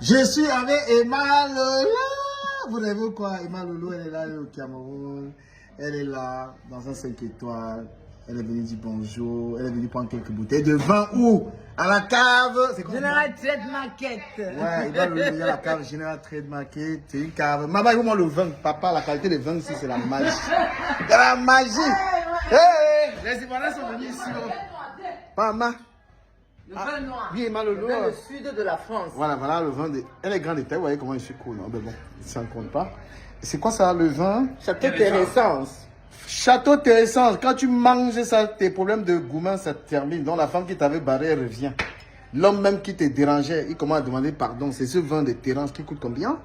Je suis avec Emma Lolo. Vous avez vu quoi? Emma Lolo, elle est là au Cameroun. Elle est là dans un 5 étoiles. Elle est venue dire bonjour. Elle est venue prendre quelques bouteilles de vin où? À la cave. Général Trade Market. Ouais, Emma Lolo est à la cave Général Trade Market. C'est une cave. Maman, comment le vin? Papa, la qualité des vins ici, c'est la magie. C'est la magie. Hey, les Ivoiriens sont venus ici. Maman. Le vin noir. Oui, Emma Lolo. Le vin du sud de la France. Voilà, voilà le vin. Elle est grande détail. Vous voyez comment je suis cool. Non? Mais bon, ça ne compte pas. C'est quoi ça, le vin? Château Téressence. Château Téressence. Quand tu manges ça, tes problèmes de gourmand, ça termine. Donc la femme qui t'avait barré, elle revient. L'homme même qui te dérangeait, il commence à demander pardon. C'est ce vin de Térence qui coûte combien?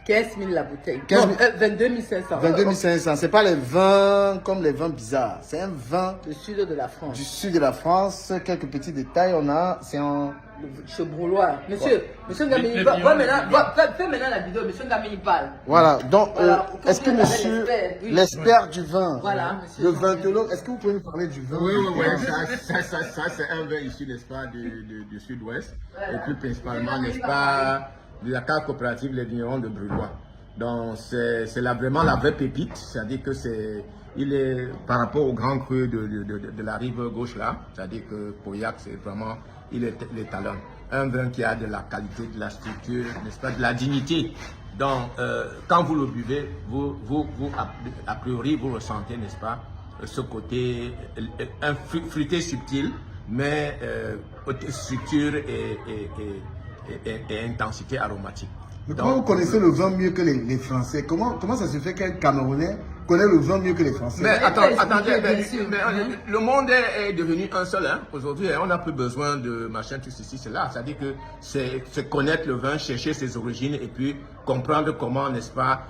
15 000 la bouteille. 15 000. 22 500. 22 500. C'est pas les vins comme les vins bizarres. C'est un vin Du sud de la France. du sud de la France. Quelques petits détails. On a, c'est en... Chez Brouloir. Monsieur, monsieur Ngamini, fais maintenant la vidéo. Monsieur Ngamini parle. Voilà, donc, Voilà. est-ce que monsieur, Oui. l'expert du vin, Voilà, monsieur. le vintologue, est-ce que vous pouvez nous parler du vin? Oui, ça c'est un vin issu, n'est-ce pas, du sud-ouest, et plus principalement, n'est-ce pas, de la cave coopérative Les Vignerons de Brulois. Donc, c'est là vraiment la vraie pépite, c'est-à-dire que il est par rapport au grand cru de la rive gauche là, c'est-à-dire que Pauillac, c'est vraiment, il est l'étalon. Un vin qui a de la qualité, de la structure, n'est-ce pas, de la dignité. Donc, quand vous le buvez, a priori, vous ressentez, n'est-ce pas, ce côté, un fruité subtil, mais structure et intensité aromatique. Mais comment vous connaissez le vin mieux que les Français? Comment ça se fait qu'un Camerounais connaît le vin mieux que les Français? Mais attendez, le monde est devenu un seul. Hein. Aujourd'hui, on n'a plus besoin de machin, tout ceci, cela. C'est-à-dire que c'est connaître le vin, chercher ses origines et puis comprendre comment, n'est-ce pas,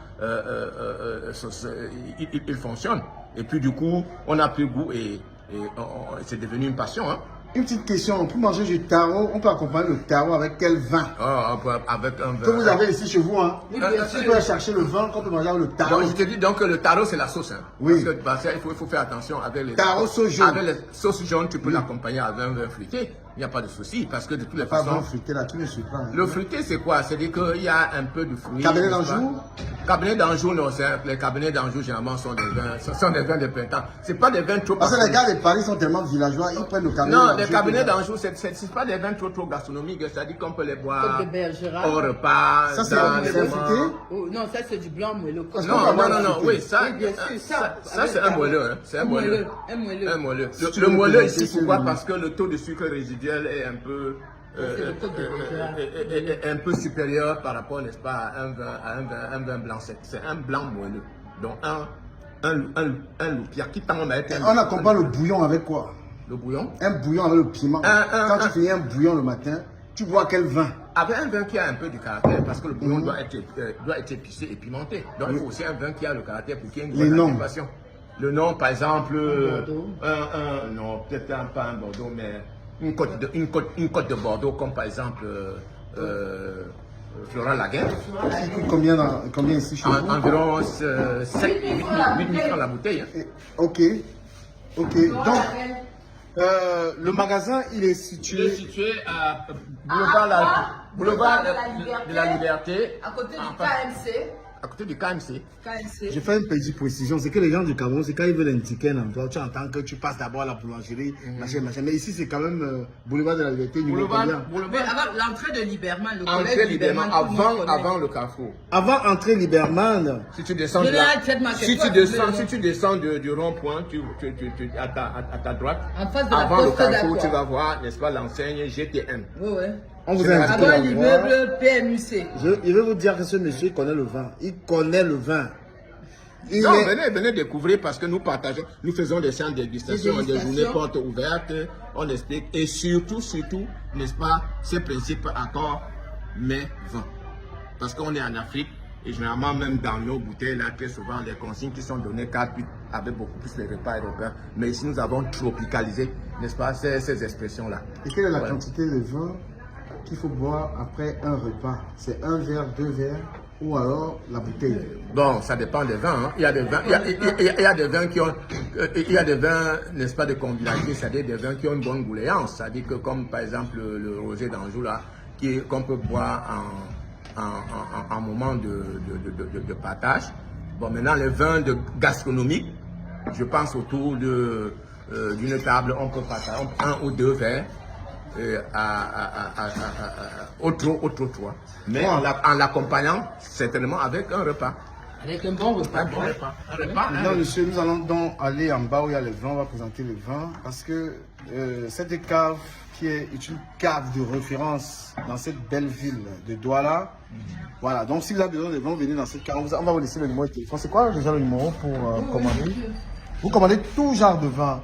il fonctionne. Et puis du coup, on n'a plus goût et c'est devenu une passion. Hein. Une petite question, pour manger du taro, on peut accompagner le taro avec quel vin? Avec un vin. Que vous avez ici chez vous, hein? Oui, bien sûr. Si vous allez chercher le vin, qu'on peut manger avec le taro. Donc je te dis donc que le taro c'est la sauce. Hein. Oui. Parce que, il faut faire attention avec les Taro sauce jaune. Avec les sauces jaunes, tu peux l'accompagner avec un vin fruité. Il n'y a pas de souci parce que de toutes les Pas façons. vin fruité là, qui me surprend. Hein? Le fruité c'est quoi? C'est-à-dire qu'il y a un peu de fruits. Cabernet n'est-ce pas? d'Anjou? Cabernet d'Anjou, non, les cabernets d'Anjou généralement sont des vins de printemps. C'est pas des vins trop. Parce que les gars de Paris sont tellement villageois, ils prennent le cabernet Non, d'Anjou. les cabernets d'Anjou, c'est pas des vins trop gastronomiques. C'est-à-dire qu'on peut les boire Comme de Bergerac. au repas. Ça, c'est dans les fruité? moments. Oh, non, ça c'est du blanc moelleux. Non, oui, ça, Oui, bien sûr, ça avec c'est un moelleux. Hein. C'est un moelleux. Un moelleux. Un moelleux. Si tu Le veux moelleux présenter ici, pourquoi? celui-là. Parce que le taux de sucre résiduel est un peu, un peu supérieur par rapport, n'est-ce pas, à un vin blanc sec. C'est un blanc moelleux. Donc un loupia qui tend à être. On accompagne le bouillon avec quoi? Le bouillon. Un bouillon avec le piment. Quand tu finis un bouillon le matin, tu bois quel vin? Avec un vin qui a un peu de caractère, parce que le bouillon doit être épicé et pimenté. Donc il faut aussi un vin qui a le caractère pour qu'il y ait une Les bonne noms. activation. Le nom, par exemple, Bordeaux. non, peut-être pas un Bordeaux, mais une côte de Bordeaux, comme par exemple Florent Laguerre. Ça coûte combien ici chez vous? Environ 7, 8 000 francs la bouteille. Hein. Ok. Donc, le magasin, il est Il est situé... situé à boulevard de la Liberté, À côté du KMC. à côté du KMC. KMC. Je fais une petite précision, c'est que les gens du Cameroun, c'est quand ils veulent un ticket dans toi, tu entends que tu passes d'abord à la boulangerie, machin. Mais ici, c'est quand même boulevard de la Liberté, numéro combien? Mais avant l'entrée de Liberman, le collège Entrée Liberman, tout le monde connaît. avant le carrefour. Avant entrée Liberman, Si tu descends, Général Trade Market, si tu descends du rond-point, à ta droite, En face de la avant le poste carrefour, d'accord. tu vas voir, n'est-ce pas, l'enseigne GTM. Oui, oui. on vous a invité Avant à voir. l'immeuble PMUC. Je vais vous dire que ce monsieur il connaît le vin. Il connaît le vin. Il Non, est- venez découvrir parce que nous partageons, nous faisons des séances de dégustation, Des des journées dégustations. portes ouvertes, on explique et surtout, n'est-ce pas, ces principes accord, mais vin. Parce qu'on est en Afrique et généralement même dans nos bouteilles, là, très souvent, les consignes qui sont données avec beaucoup plus les repas européens. Mais ici, nous avons tropicalisé, n'est-ce pas, ces expressions-là. Et quelle est la Voilà. quantité de vin qu'il faut boire après un repas? C'est un verre, 2 verres ou alors la bouteille? Bon, ça dépend des vins. Hein. Il y a des vins, il y a des vins qui ont, il y a des vins, n'est-ce pas, de convivialité, c'est-à-dire des vins qui ont une bonne gouléance. C'est-à-dire que comme par exemple le rosé d'Anjou là, qu'on peut boire en moment de partage. Bon, maintenant, les vins gastronomiques, je pense autour d'une table, on peut partager un ou deux verres. Autre trois. Mais en l'accompagnant certainement avec un repas. Avec un bon repas. Un bon repas. Un repas. Non, monsieur, nous allons donc aller en bas où il y a les vins. On va présenter les vins parce que cette cave qui est une cave de référence dans cette belle ville de Douala. Voilà, donc si vous avez besoin de vins, venez dans cette cave. On va vous laisser le numéro de téléphone. C'est quoi déjà le numéro pour commander? Vous commandez tout genre de vin.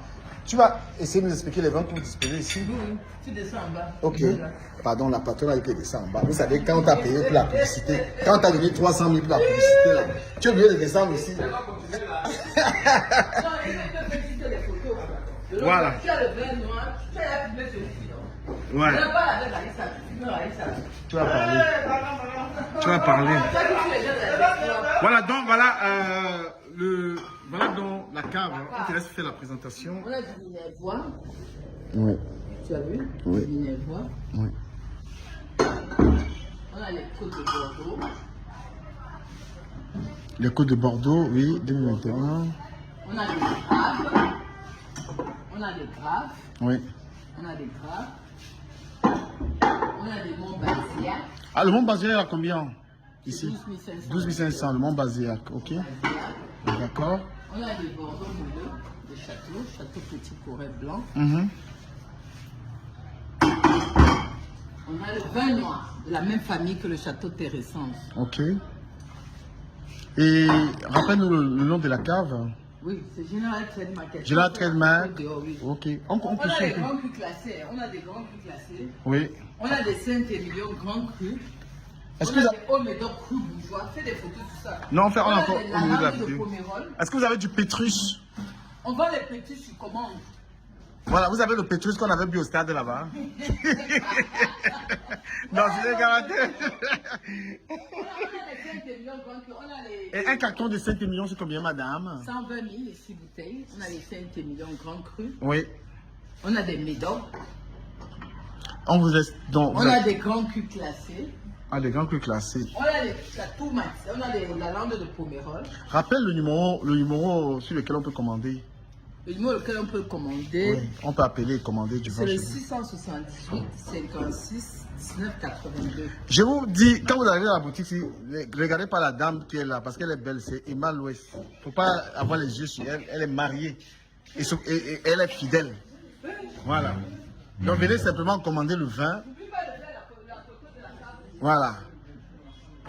Tu vas essayer de nous expliquer les vins que vous disposez ici. Oui, tu descends en bas. Ok. Pardon, la patronne a été descendre en bas. Vous savez, quand on t'a payé pour la publicité, quand on t'a donné 300 000 pour la publicité, là, tu es obligé de descendre ici. Voilà. Tu as le vin noir, tu as la fumée sur le filon. Ouais. Tu n'as pas avec Alissa, tu fumes Alissa. Tu vas parler. Tu vas parler. Voilà, donc voilà donc la cave. On te laisse faire la présentation. On a du minervois. Oui. Tu as vu? Oui. Du minervois. Oui. On a les côtes de Bordeaux. Les côtes de Bordeaux, oui, 2021. On a des graves. On a des graves. Oui. On a des graves. On a des monts Bazillac. Ah, le Mont Bazillac, à combien? Ici 12 500. 12 500, le Mont Bazillac, ok. D'accord. On a des Bordeaux mouleux, des châteaux, château petit Corée blanc. Mhm. On a le vin noir, de la même famille que le château Terressence. Ok. Et rappelle-nous le nom de la cave. Oui, c'est Général Trade Market. Général Trade Market. Oui. Ok. On On peut a des suivre. grands crus classés. On a des grands crus classés. Oui. On a des Saint-Émilion grands crus. Est-ce On que a vous des Haut-Médoc crus bourgeois. Fais des photos, tout ça. Non, on a encore des au milieu de la Lalandes de vidéo. Pomerol. Est-ce que vous avez du Pétrus? On vend les petits sur commande. Voilà, vous avez le Pétrus qu'on avait bu au stade là-bas. Non, je l'ai garanti. On a les Saint-Émilion grands crus. On a les Et un carton de 5 millions, c'est combien, madame? 120 000, les 6 bouteilles. On a les Saint-Émilion grands crus. Oui. On a des Médocs. On vous laisse donc. On a des grands crus classés. Ah, des grands crus classés. On a les châteaux Max. On a la lande de Pomerol. Rappelle le numéro sur lequel on peut commander. Le numéro auquel on peut commander, Oui. On peut appeler et commander du vin. c'est le chez vous. 678 56 19 82. Je vous dis, quand vous arrivez à la boutique, regardez pas la dame qui est là, parce qu'elle est belle, c'est Emma Louès. Il ne faut pas avoir les yeux sur elle, elle est mariée et elle est fidèle. Voilà. Donc venez simplement commander le vin. Voilà.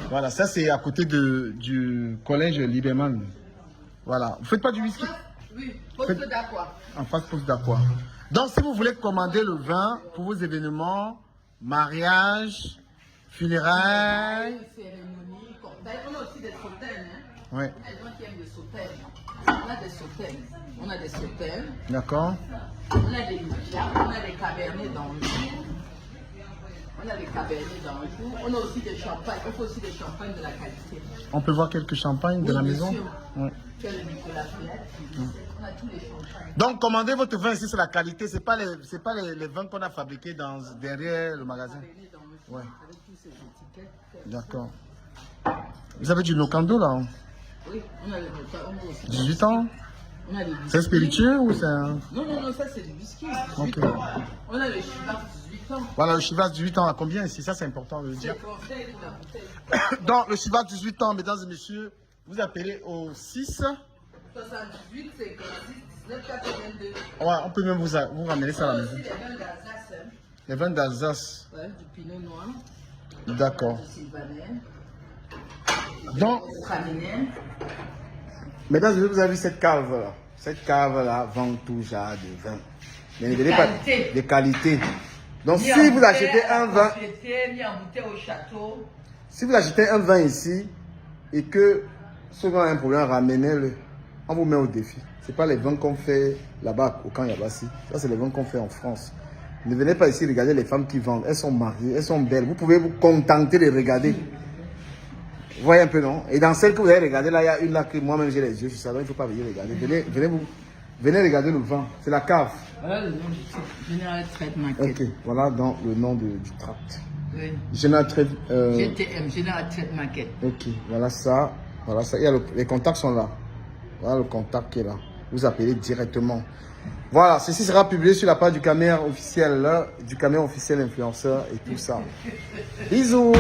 Voilà, ça c'est à côté du collège Lieberman. Voilà. Vous ne faites pas du whisky? Oui, poste d'aqua. En face poste d'aqua. Donc si vous voulez commander le vin pour vos événements, mariage, funérailles. Cérémonie, cocktail. On a aussi des sautaines. Hein? Oui. Il y a des gens qui aiment des sautaines. On a des sautaines. On a des sautaines. D'accord. On a des Lucia. On a des cabernets d'Anjou. On a des cabernets d'Anjou. On a aussi des champagnes. On fait aussi des champagnes de la qualité. On peut voir quelques champagnes de Oui, la bien maison. sûr. Oui. Quel est Nicolas Fenêtre. On a tous les champagnes. Donc commandez votre vin ici, c'est la qualité. C'est pas les vins qu'on a fabriqués derrière le magasin. Cabernets d'Anjou. Ouais. Avec tous ces étiquettes. D'accord. Vous avez du Nocando là? Oui, on a les repas. On a aussi 18 ans? On a les whisky. C'est spiritueux ou c'est un... Non, ça c'est du whisky. 18 Ok. ans. On a le Chivas 18 ans. Voilà, le Chivas 18 ans à combien ici? Ça c'est important de le C'est dire. conseil de la bouteille. Donc le Chivas 18 ans, mesdames et messieurs, vous appelez au 6. 78, 56, 19, 82. Ouais, on peut même vous ramener ça à la On a maison. aussi les vins d'Alsace. Hein. Les vins d'Alsace. Ouais, du pinot noir, D'accord. du sylvaner, Donc, du traminer. mesdames et messieurs, vous avez vu cette cave là. Cette cave là vend tout genre de vin. Mais ne venez pas qualité. de qualité. Donc Ni si en vous bouteille achetez à un la vin, société, ni en bouteille au château. si vous achetez un vin ici et que ceux qui ont un problème, ramenez-le. On vous met au défi. Ce n'est pas les vins qu'on fait là-bas au camp Yabassi. Ça, c'est les vins qu'on fait en France. Ne venez pas ici regarder les femmes qui vendent. Elles sont mariées, elles sont belles. Vous pouvez vous contenter de regarder. Vous voyez un peu, non? Et dans celle que vous avez regardée, là, il y a une là que moi-même j'ai les yeux sur ça. Donc il ne faut pas venir regarder. Venez regarder le vin. C'est la cave. Voilà le nom du titre. Général Trade Market. Ok, voilà donc le nom du tract. Oui. Général Trade. GTM, Général Trade Market. Ok, voilà ça. Voilà ça. Il y a les contacts sont là. Voilà le contact qui est là. Vous appelez directement. Voilà, ceci sera publié sur la page du Camer officiel, là, du Camer officiel influenceur et tout ça. Bisous.